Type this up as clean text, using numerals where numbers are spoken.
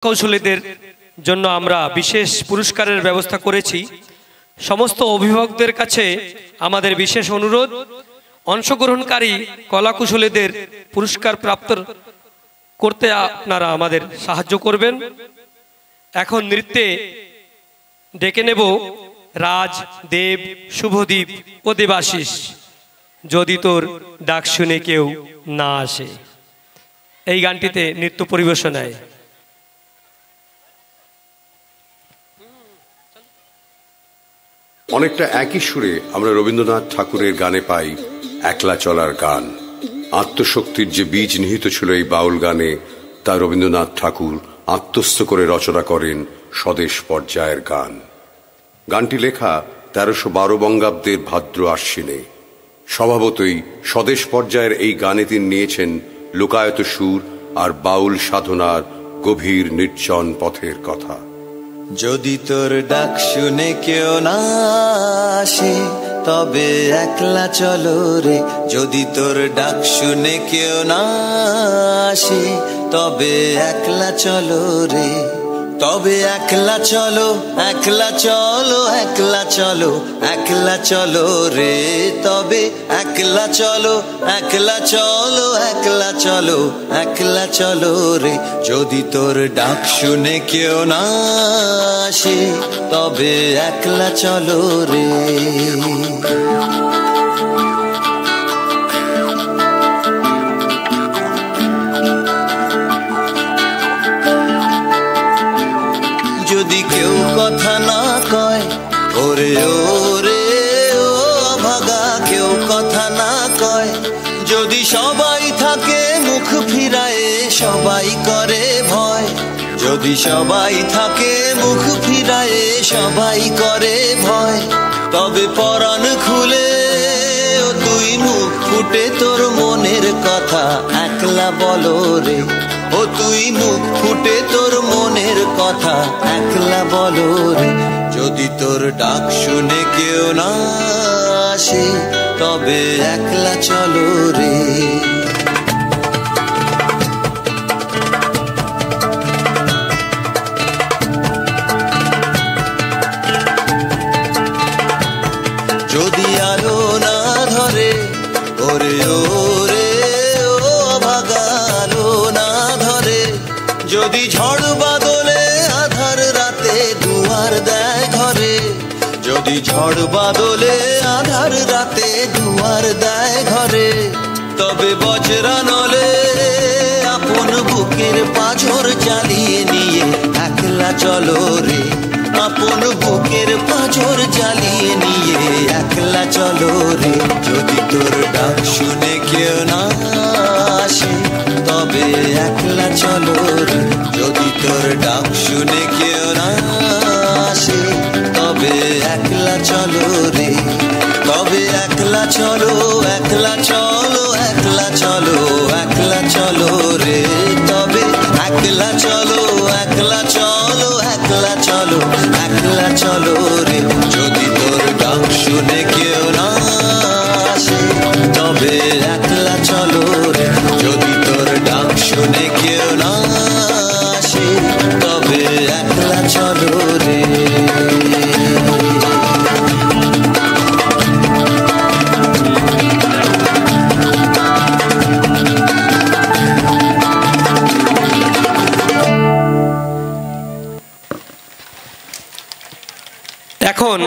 কৌশলীদের জন্য আমরা বিশেষ পুরস্কারের ব্যবস্থা করেছি। সমস্ত অভিভাবকদের কাছে আমাদের বিশেষ অনুরোধ, অংশগ্রহণকারী কলাকুশলীদের পুরস্কার প্রাপ্ত করতে আপনারা আমাদের সাহায্য করবেন। এখন নৃত্যে ডেকে নেব রাজ, দেব, শুভদীপ ও দেবাশিস। যদি তোর ডাক শুনে কেউ না আসে, এই গানটিতে নৃত্য পরিবেশনায়। অনেকটা একই সুরে আমরা রবীন্দ্রনাথ ঠাকুরের গানে পাই একলা চলার গান। আত্মশক্তির যে বীজ নিহিত ছিল এই বাউল গানে, তা রবীন্দ্রনাথ ঠাকুর আত্মস্থ করে রচনা করেন স্বদেশ পর্যায়ের গান। গানটি লেখা 1312 বঙ্গাব্দের ভাদ্র আশ্বিনে। স্বভাবতই স্বদেশ পর্যায়ের এই গানে তিনি নিয়েছেন লোকায়ত সুর আর বাউল সাধনার গভীর নির্জন পথের কথা। যদি তোর ডাক শুনে কেউ না আসে, তবে একলা চলো রে। যদি তোর ডাক শুনে কেউ না আসে, তবে একলা চলো রে। তবে একলা চলো, একলা চলো, একলা চলো, একলা চলো রে। তবে একলা চলো, একলা চলো, একলা চলো, একলা চলো রে। যদি তোর ডাক শুনে কেউ না আসে, তবে একলা চলো রে। যদি কেউ কথা না কয়, ওরে ওরে ও ভাগা, কেউ কথা না কয়। যদি সবাই থাকে মুখ ফিরায়ে, সবাই করে ভয়। যদি সবাই থাকে মুখ ফিরায়ে, সবাই করে ভয়। তবে পরাণ খুলে ও তুই মুখ ফুটে তোর মনের কথা একলা বলো রে। ও তুই মুখ ফুটে তোর মনের কথা একলা বলো রে। যদি তোর ডাক শুনে কেউ না আসে, তবে একলা চলো রে। যদি আলো না ধরে, ওরে ওরে ও ভাগা, আলো না ধরে। যদি ঝড় বাদলে আধার রাতে দুয়ার দেয় ঘরে। যদি ঝড় বাদলে আধার রাতে দুয়ার দেয় ঘরে। তবে বজরা নলে আপন বুকের পাঁজর জ্বালিয়ে নিয়ে একলা চলো রে। আপন বুকের পাঁজর জ্বালিয়ে নিয়ে একলা চলো রে। যদি তোর ডাক শুনে কেউ না আসে, তবে একলা চলো রে। যদি তোর ডাক শুনে কেউ না আসে, তবে একলা চলো রে। তবে একলা চলো, একলা চলো, একলা চলো, একলা চলো রে। তবে একলা চলো, একলা চলো, একলা চলো, একলা চলো রে। যদি তোর ডাক শুনে কেউ না আসে, তবে একলা চলো রে। যদি তোর ডাক শুনে কেউ না আসে, তবে একলা চলো রে। এখন